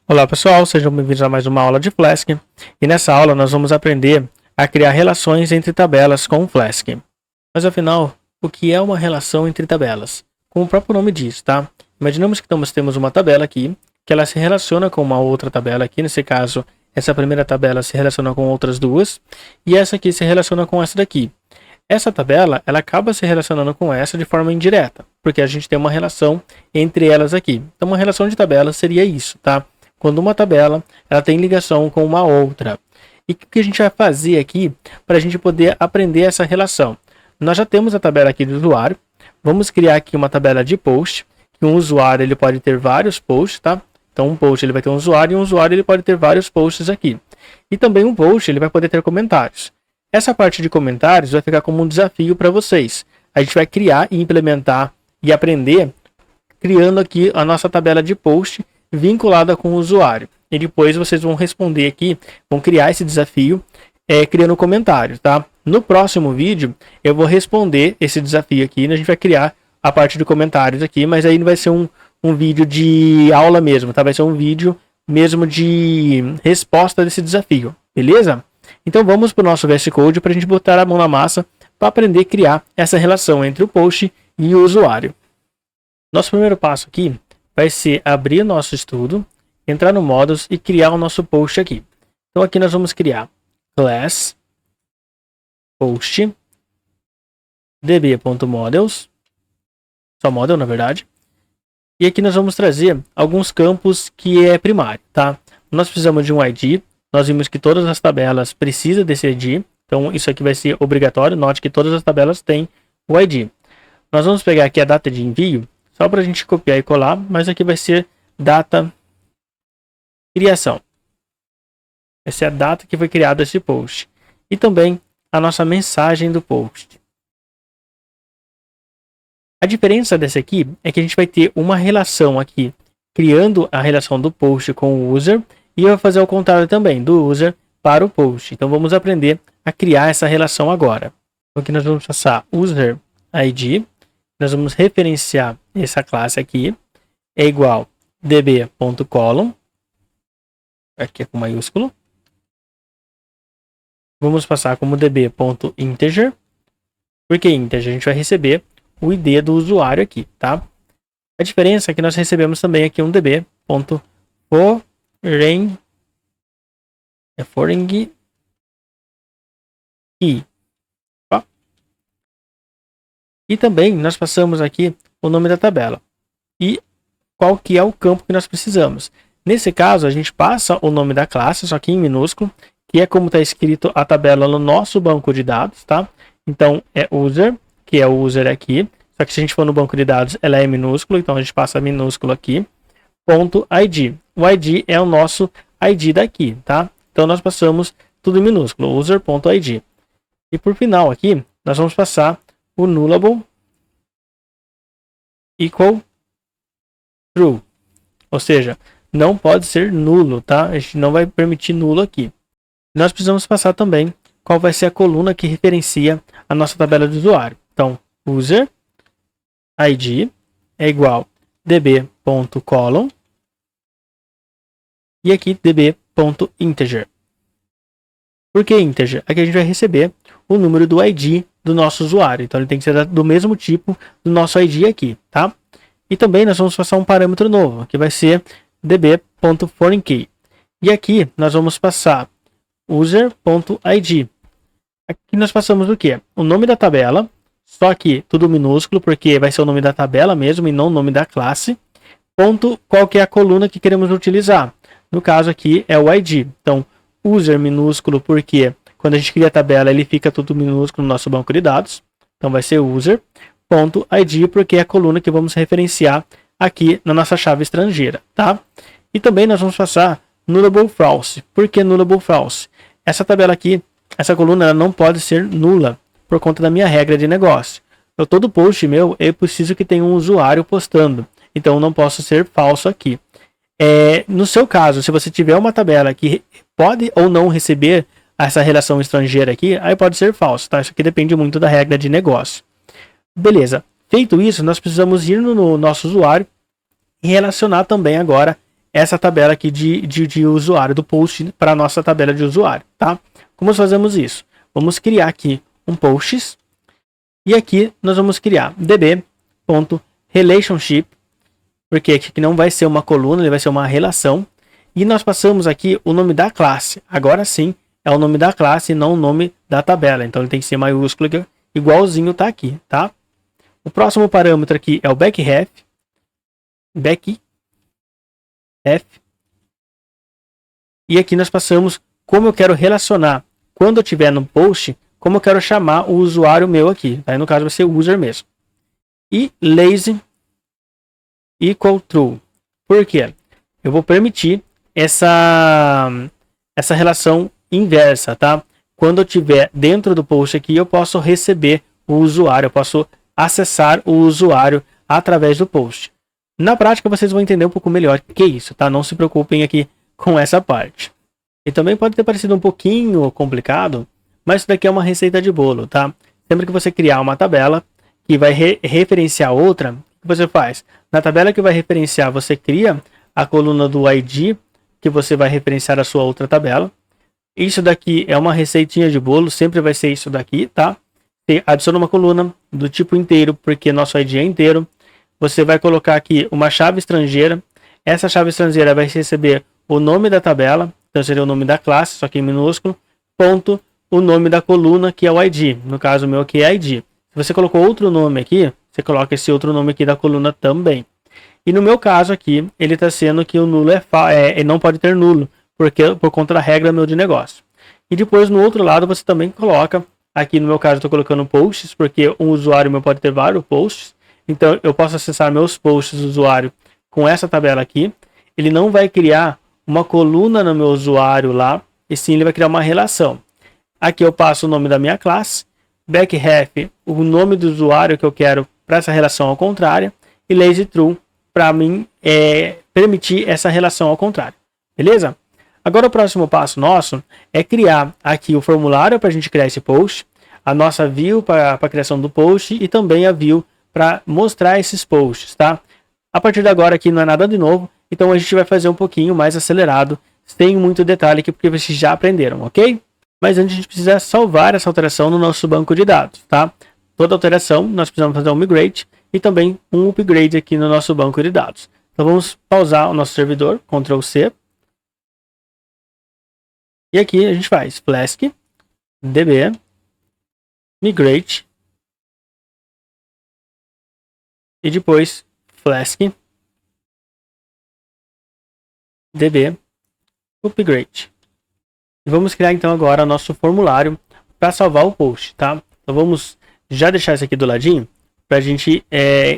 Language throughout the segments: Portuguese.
Olá pessoal, sejam bem-vindos a mais uma aula de Flask. E nessa aula nós vamos aprender a criar relações entre tabelas com o Flask. Mas afinal, o que é uma relação entre tabelas? Como o próprio nome diz, tá? Imaginamos que temos uma tabela aqui, que ela se relaciona com uma outra tabela aqui. Nesse caso, essa primeira tabela se relaciona com outras duas, e essa aqui se relaciona com essa daqui. Essa tabela, ela acaba se relacionando com essa de forma indireta, porque a gente tem uma relação entre elas aqui. Então, uma relação de tabelas seria isso, tá? Quando uma tabela ela tem ligação com uma outra. E o que a gente vai fazer aqui para a gente poder aprender essa relação? Nós já temos a tabela aqui do usuário. Vamos criar aqui uma tabela de post. Que um usuário ele pode ter vários posts, tá? Então um post ele vai ter um usuário e um usuário ele pode ter vários posts aqui. E também um post ele vai poder ter comentários. Essa parte de comentários vai ficar como um desafio para vocês. A gente vai criar e implementar e aprender criando aqui a nossa tabela de post vinculada com o usuário. E depois vocês vão responder aqui, vão criar esse desafio criando comentários, tá? No próximo vídeo eu vou responder esse desafio aqui, a gente vai criar a parte de comentários aqui, mas aí não vai ser um vídeo de aula mesmo, tá? Vai ser um vídeo mesmo de resposta desse desafio, beleza? Então vamos para o nosso VS Code para a gente botar a mão na massa para aprender a criar essa relação entre o post e o usuário. Nosso primeiro passo aqui vai ser abrir nosso estudo, entrar no Models e criar o nosso post aqui. Então aqui nós vamos criar class post db.models, só model na verdade. E aqui nós vamos trazer alguns campos que é primário, tá? Nós precisamos de um ID, nós vimos que todas as tabelas precisam desse ID, então isso aqui vai ser obrigatório, note que todas as tabelas têm o ID. Nós vamos pegar aqui a data de envio, só para a gente copiar e colar, mas aqui vai ser data criação. Essa é a data que foi criado esse post. E também a nossa mensagem do post. A diferença dessa aqui é que a gente vai ter uma relação aqui, criando a relação do post com o user, e eu vou fazer o contrário também, do user para o post. Então vamos aprender a criar essa relação agora. Então aqui nós vamos passar user ID. Nós vamos referenciar essa classe aqui, é igual db.column, aqui é com maiúsculo. Vamos passar como db.integer, porque integer a gente vai receber o ID do usuário aqui, tá? A diferença é que nós recebemos também aqui um db.foreign key. E também nós passamos aqui o nome da tabela e qual que é o campo que nós precisamos. Nesse caso, a gente passa o nome da classe, só que em minúsculo, que é como está escrito a tabela no nosso banco de dados, tá? Então, é user, que é o user aqui. Só que se a gente for no banco de dados, ela é minúsculo, então a gente passa minúsculo aqui. Ponto .id. O id é o nosso id daqui, tá? Então, nós passamos tudo em minúsculo, user.id. E por final aqui, nós vamos passar o nullable equal true, ou seja, não pode ser nulo, tá? A gente não vai permitir nulo aqui. Nós precisamos passar também qual vai ser a coluna que referencia a nossa tabela de usuário. Então, user id é igual db.column e aqui db.integer. Por que integer? Aqui a gente vai receber o número do ID do nosso usuário. Então ele tem que ser do mesmo tipo do nosso ID aqui, tá? E também nós vamos passar um parâmetro novo, que vai ser db.foreignKey. E aqui nós vamos passar user.id. Aqui nós passamos o quê? O nome da tabela, só que tudo minúsculo, porque vai ser o nome da tabela mesmo e não o nome da classe. Ponto, qual que é a coluna que queremos utilizar? No caso aqui é o ID. Então, user minúsculo, porque quando a gente cria a tabela, ele fica tudo minúsculo no nosso banco de dados. Então vai ser user.id, porque é a coluna que vamos referenciar aqui na nossa chave estrangeira, tá? E também nós vamos passar nullable false. Por que nullable false? Essa tabela aqui, essa coluna, ela não pode ser nula por conta da minha regra de negócio. Então, todo post meu, eu preciso que tenha um usuário postando. Então, não posso ser falso aqui. No seu caso, se você tiver uma tabela que pode ou não receber essa relação estrangeira aqui, aí pode ser falso, tá? Isso aqui depende muito da regra de negócio. Beleza. Feito isso, nós precisamos ir no nosso usuário e relacionar também agora essa tabela aqui de usuário do post para a nossa tabela de usuário, tá? Como nós fazemos isso? Vamos criar aqui um posts e aqui nós vamos criar db.relationship, porque aqui não vai ser uma coluna, ele vai ser uma relação. E nós passamos aqui o nome da classe. Agora sim, é o nome da classe e não o nome da tabela. Então ele tem que ser maiúsculo, igualzinho tá aqui, tá? O próximo parâmetro aqui é o backref. E aqui nós passamos como eu quero relacionar. Quando eu estiver no post, como eu quero chamar o usuário meu aqui. Aí no caso vai ser o user mesmo. E lazy equal true. Por quê? Eu vou permitir essa relação inversa, tá? Quando eu estiver dentro do post aqui, eu posso receber o usuário, eu posso acessar o usuário através do post. Na prática, vocês vão entender um pouco melhor o que é isso, tá? Não se preocupem aqui com essa parte. E também pode ter parecido um pouquinho complicado, mas isso daqui é uma receita de bolo, tá? Sempre que você criar uma tabela que vai referenciar outra, o que você faz? Na tabela que vai referenciar, você cria a coluna do ID, que você vai referenciar a sua outra tabela. Isso daqui é uma receitinha de bolo, sempre vai ser isso daqui, tá? Você adiciona uma coluna do tipo inteiro, porque nosso ID é inteiro. Você vai colocar aqui uma chave estrangeira. Essa chave estrangeira vai receber o nome da tabela, então seria o nome da classe, só que em minúsculo, ponto, o nome da coluna, que é o ID. No caso, o meu aqui é ID. Se você colocou outro nome aqui, você coloca esse outro nome aqui da coluna também. E no meu caso aqui, ele está sendo que o nulo ele não pode ter nulo, porque por conta da regra meu de negócio. E depois no outro lado você também coloca, aqui no meu caso eu estou colocando posts, porque um usuário meu pode ter vários posts. Então eu posso acessar meus posts do usuário com essa tabela aqui. Ele não vai criar uma coluna no meu usuário lá, e sim ele vai criar uma relação. Aqui eu passo o nome da minha classe, backref, o nome do usuário que eu quero para essa relação ao contrário, e lazy true para mim permitir essa relação ao contrário. Beleza? Agora o próximo passo nosso é criar aqui o formulário para a gente criar esse post, a nossa view para a criação do post e também a view para mostrar esses posts, tá? A partir de agora aqui não é nada de novo, então a gente vai fazer um pouquinho mais acelerado, sem muito detalhe aqui, porque vocês já aprenderam, ok? Mas antes a gente precisa salvar essa alteração no nosso banco de dados, tá? Toda alteração nós precisamos fazer um migrate e também um upgrade aqui no nosso banco de dados. Então vamos pausar o nosso servidor, Ctrl C. E aqui a gente faz flask db migrate e depois flask db upgrade. E vamos criar então agora nosso formulário para salvar o post, tá? Então vamos já deixar isso aqui do ladinho para a gente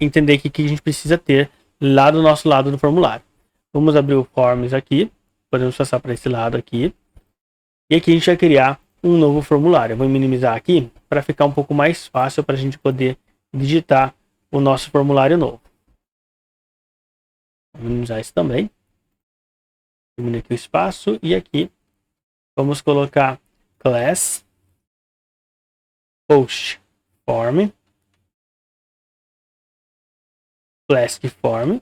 entender o que a gente precisa ter lá do nosso lado do formulário. Vamos abrir o Forms aqui, podemos passar para esse lado aqui. E aqui a gente vai criar um novo formulário. Eu vou minimizar aqui para ficar um pouco mais fácil para a gente poder digitar o nosso formulário novo. Vou minimizar isso também. Diminuir aqui o espaço e aqui vamos colocar class post form flask form.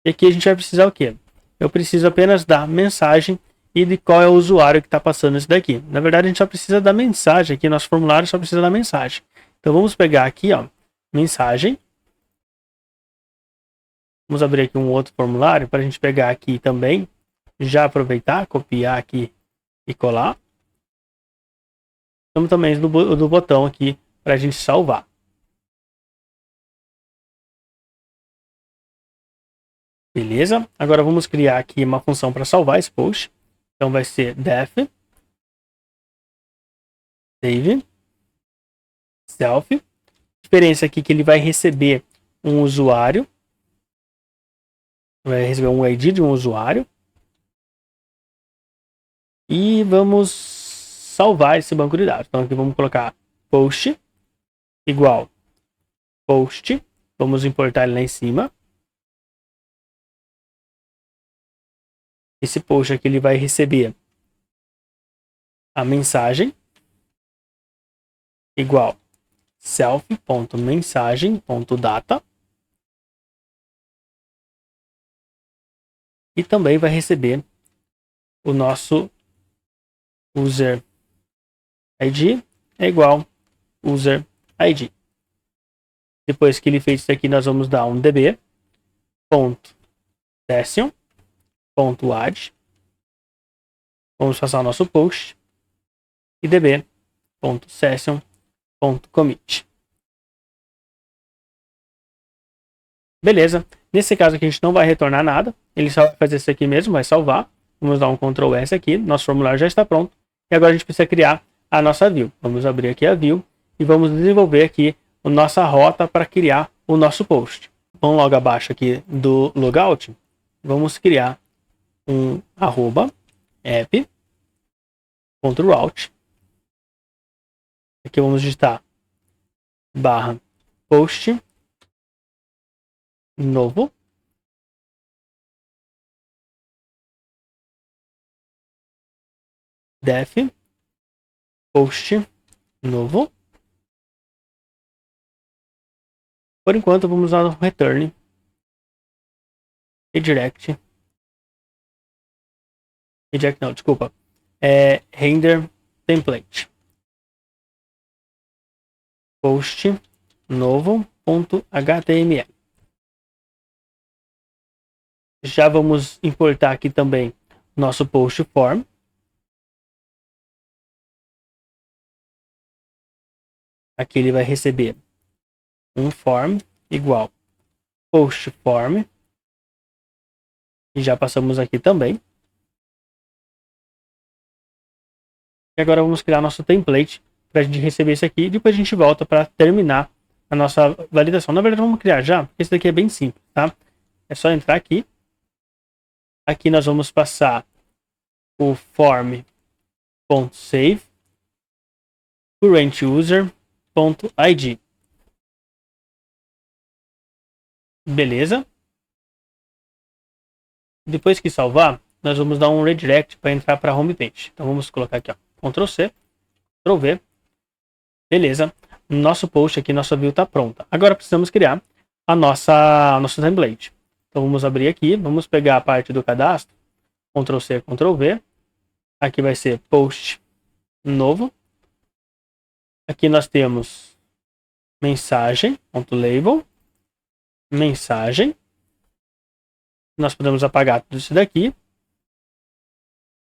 E aqui a gente vai precisar o quê? Eu preciso apenas da mensagem e de qual é o usuário que está passando isso daqui. Na verdade, a gente só precisa da mensagem aqui. Nosso formulário só precisa da mensagem. Então vamos pegar aqui, ó, mensagem. Vamos abrir aqui um outro formulário para a gente pegar aqui também. Já aproveitar, copiar aqui e colar. Temos também do botão aqui para a gente salvar. Beleza? Agora vamos criar aqui uma função para salvar esse post. Então vai ser def save self. A diferença aqui é que ele vai receber um usuário. Vai receber um ID de um usuário. E vamos salvar esse banco de dados. Então aqui vamos colocar post igual post. Vamos importar ele lá em cima. Esse post aqui ele vai receber a mensagem igual self.mensagem.data. e também vai receber o nosso user ID é igual user ID. Depois que ele fez isso aqui, nós vamos dar um db.session.add. Vamos passar o nosso post e db.session.commit. Beleza. Nesse caso aqui a gente não vai retornar nada. Ele só vai fazer isso aqui mesmo, vai salvar. Vamos dar um Ctrl S aqui. Nosso formulário já está pronto. E agora a gente precisa criar a nossa view. Vamos abrir aqui a view e vamos desenvolver aqui a nossa rota para criar o nosso post. Vamos logo abaixo aqui do logout. Vamos criar um @app.route. Aqui vamos digitar /post novo. Def post novo. Por enquanto vamos usar o return redirect não, desculpa, render template post novo.html. Já vamos importar aqui também nosso post form. Aqui ele vai receber um form igual post form. E já passamos aqui também. E agora vamos criar nosso template para a gente receber isso aqui. E depois a gente volta para terminar a nossa validação. Na verdade, vamos criar já. Esse daqui é bem simples, tá? É só entrar aqui. Aqui nós vamos passar o form.save currentuser.id. Beleza. Depois que salvar, nós vamos dar um redirect para entrar para a homepage. Então vamos colocar aqui, ó, Ctrl C, Ctrl V. Beleza. Nosso post aqui, nossa view está pronta. Agora precisamos criar nosso template. Então vamos abrir aqui, vamos pegar a parte do cadastro, Ctrl C, Ctrl V. Aqui vai ser post novo. Aqui nós temos mensagem.label, mensagem. Nós podemos apagar tudo isso daqui,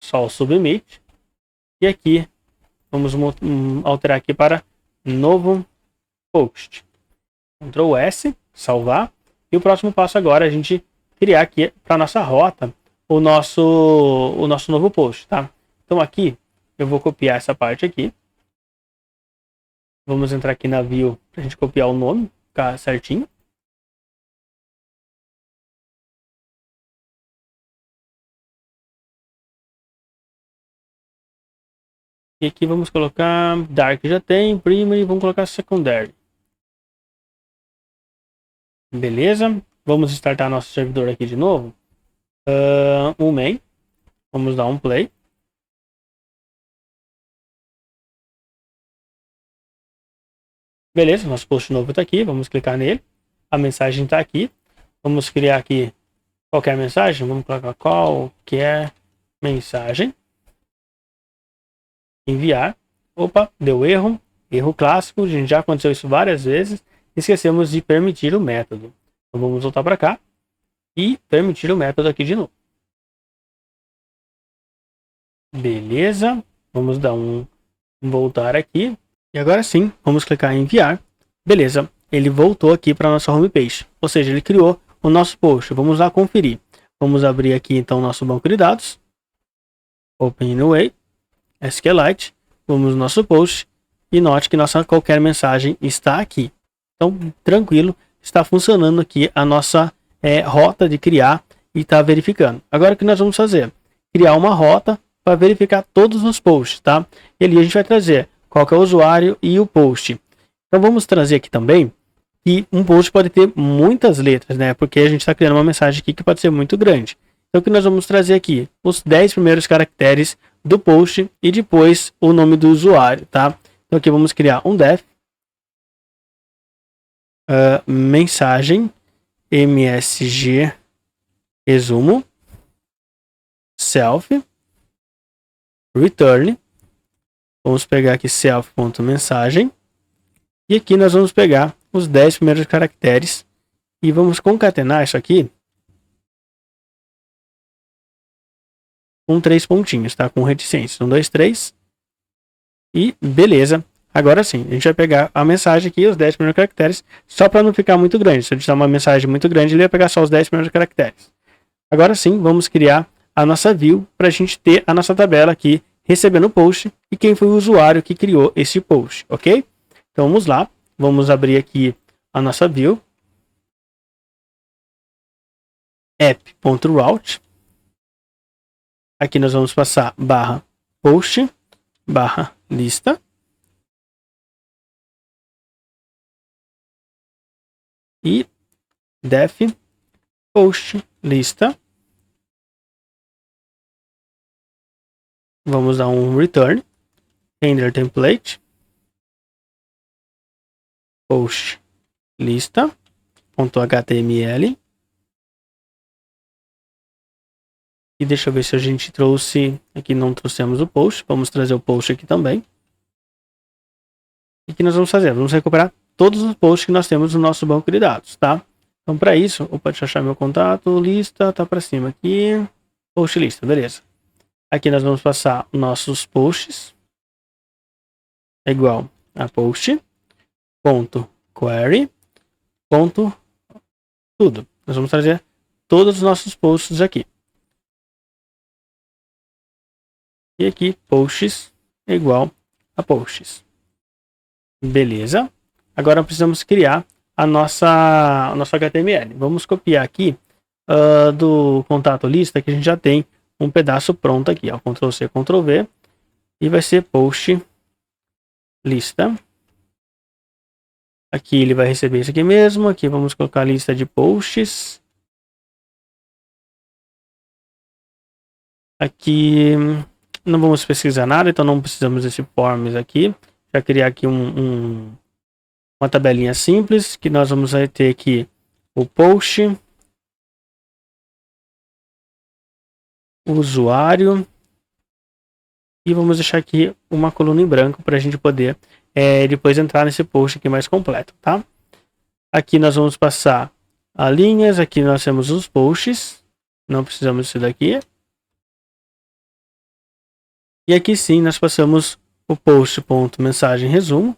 só o submit. E aqui vamos alterar aqui para novo post. Ctrl S, salvar. E o próximo passo agora é a gente criar aqui para nossa rota o nosso novo post, tá? Então aqui eu vou copiar essa parte aqui. Vamos entrar aqui na view para a gente copiar o nome, ficar certinho. E aqui vamos colocar Dark, já tem, Primary, vamos colocar Secondary. Beleza, vamos startar nosso servidor aqui de novo. O main, vamos dar um play. Beleza, nosso post novo está aqui, vamos clicar nele. A mensagem está aqui. Vamos criar aqui qualquer mensagem, vamos colocar qualquer mensagem. Enviar. Opa, deu erro. Erro clássico, a gente já aconteceu isso várias vezes. Esquecemos de permitir o método. Então vamos voltar para cá e permitir o método aqui de novo. Beleza. Vamos dar um voltar aqui. E agora sim, vamos clicar em enviar. Beleza. Ele voltou aqui para a nossa homepage. Ou seja, ele criou o nosso post. Vamos lá conferir. Vamos abrir aqui então o nosso banco de dados. OpenAway. SQLite, vamos no nosso post e note que nossa qualquer mensagem está aqui. Então, tranquilo, está funcionando aqui a nossa rota de criar e está verificando. Agora o que nós vamos fazer? Criar uma rota para verificar todos os posts, tá? E ali a gente vai trazer qual que é o usuário e o post. Então vamos trazer aqui também que um post pode ter muitas letras, né? Porque a gente está criando uma mensagem aqui que pode ser muito grande. Então o que nós vamos trazer aqui? Os 10 primeiros caracteres do post e depois o nome do usuário, tá? Então aqui vamos criar um def mensagem msg resumo self return. Vamos pegar aqui self.mensagem. E aqui nós vamos pegar os 10 primeiros caracteres e vamos concatenar isso aqui com 3 pontinhos, tá? Com reticências. 1, 2, 3. E beleza. Agora sim, a gente vai pegar a mensagem aqui, os 10 primeiros caracteres, só para não ficar muito grande. Se eu digitar uma mensagem muito grande, ele vai pegar só os 10 primeiros caracteres. Agora sim, vamos criar a nossa view para a gente ter a nossa tabela aqui recebendo o post e quem foi o usuário que criou esse post, ok? Então vamos lá, vamos abrir aqui a nossa view. app.route. Aqui nós vamos passar barra post, barra lista. E def post lista. Vamos dar um return. Render template. Post lista.html. E deixa eu ver se a gente trouxe. Aqui não trouxemos o post. Vamos trazer o post aqui também. E o que nós vamos fazer? Vamos recuperar todos os posts que nós temos no nosso banco de dados, tá? Então, para isso, opa, deixa eu achar meu contato. Lista, tá para cima aqui. Post lista, beleza. Aqui nós vamos passar nossos posts. É igual a post. Ponto query. Ponto tudo. Nós vamos trazer todos os nossos posts aqui. E aqui, posts é igual a posts. Beleza. Agora precisamos criar a nosso HTML. Vamos copiar aqui do contato lista, que a gente já tem um pedaço pronto aqui. Ó. Ctrl C, Ctrl V. E vai ser post lista. Aqui ele vai receber isso aqui mesmo. Aqui vamos colocar a lista de posts. Aqui não vamos pesquisar nada, então não precisamos desse forms aqui. Já criar aqui uma tabelinha simples, que nós vamos ter aqui o post, o usuário, e vamos deixar aqui uma coluna em branco para a gente poder depois entrar nesse post aqui mais completo, tá? Aqui nós vamos passar as linhas, aqui nós temos os posts, não precisamos disso daqui. E aqui sim nós passamos o post.mensagem resumo.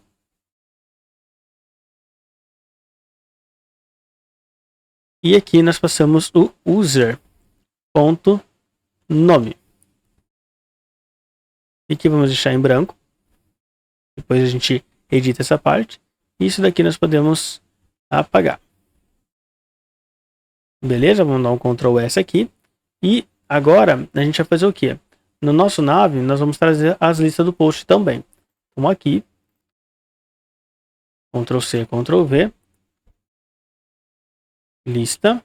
E aqui nós passamos o user.nome. E aqui vamos deixar em branco. Depois a gente edita essa parte. Isso daqui nós podemos apagar. Beleza? Vamos dar um Ctrl S aqui. E agora a gente vai fazer o quê? No nosso nav nós vamos trazer as listas do post também. Vamos aqui. Ctrl C, Ctrl V. Lista.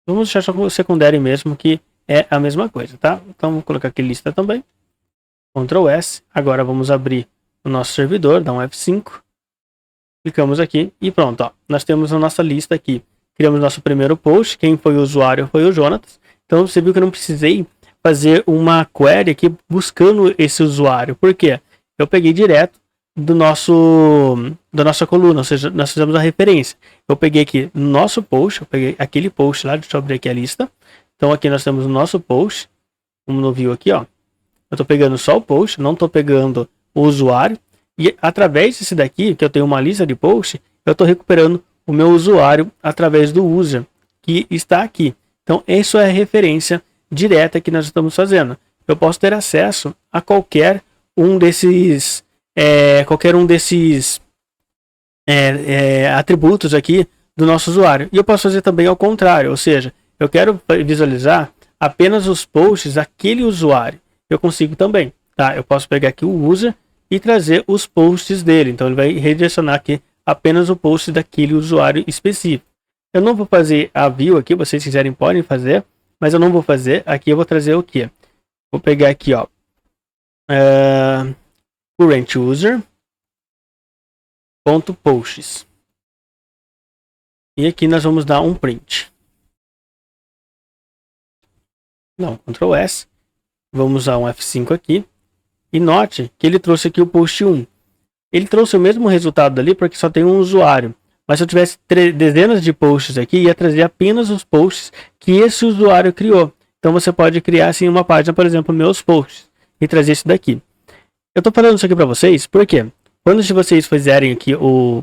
Vamos deixar só com o secundário mesmo, que é a mesma coisa, tá? Então vamos colocar aqui lista também. Ctrl S. Agora vamos abrir o nosso servidor, dá um F5. Clicamos aqui e pronto, ó. Nós temos a nossa lista aqui. Criamos nosso primeiro post. Quem foi o usuário foi o Jonatas. Então você viu que eu não precisei fazer uma query aqui buscando esse usuário. Por quê? Eu peguei direto da nossa coluna, ou seja, nós fizemos a referência. Eu peguei aqui no nosso post, eu peguei aquele post lá, deixa eu abrir aqui a lista. Então aqui nós temos o nosso post, como no view aqui, ó. Eu estou pegando só o post, não estou pegando o usuário. E através desse daqui, que eu tenho uma lista de post, eu estou recuperando o meu usuário através do user, que está aqui. Então isso é a referência direta que nós estamos fazendo. Eu posso ter acesso a qualquer um desses atributos aqui do nosso usuário. E eu posso fazer também ao contrário, ou seja, eu quero visualizar apenas os posts daquele usuário. Eu consigo também, tá? Eu posso pegar aqui o user e trazer os posts dele. Então ele vai redirecionar aqui apenas o post daquele usuário específico. Eu não vou fazer a view aqui, vocês quiserem podem fazer, mas eu não vou fazer. Aqui eu vou trazer o que? Vou pegar aqui, ó, current user ponto posts. E aqui nós vamos dar um print. Não, Ctrl S. Vamos usar um F5 aqui. E note que ele trouxe aqui o post 1. Ele trouxe o mesmo resultado dali porque só tem um usuário. Mas se eu tivesse dezenas de posts aqui, ia trazer apenas os posts que esse usuário criou. Então você pode criar assim uma página, por exemplo, meus posts, e trazer isso daqui. Eu estou falando isso aqui para vocês porque quando vocês fizerem aqui o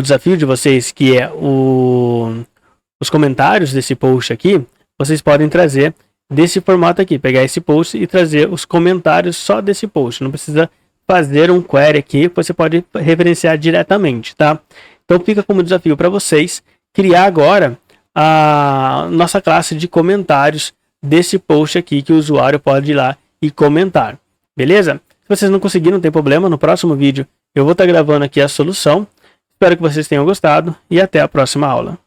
desafio de vocês, que é os comentários desse post aqui, vocês podem trazer desse formato aqui, pegar esse post e trazer os comentários só desse post. Não precisa fazer um query aqui, você pode referenciar diretamente, tá? Então fica como desafio para vocês criar agora a nossa classe de comentários desse post aqui que o usuário pode ir lá e comentar, beleza? Se vocês não conseguiram, não tem problema, no próximo vídeo eu vou estar gravando aqui a solução. Espero que vocês tenham gostado e até a próxima aula.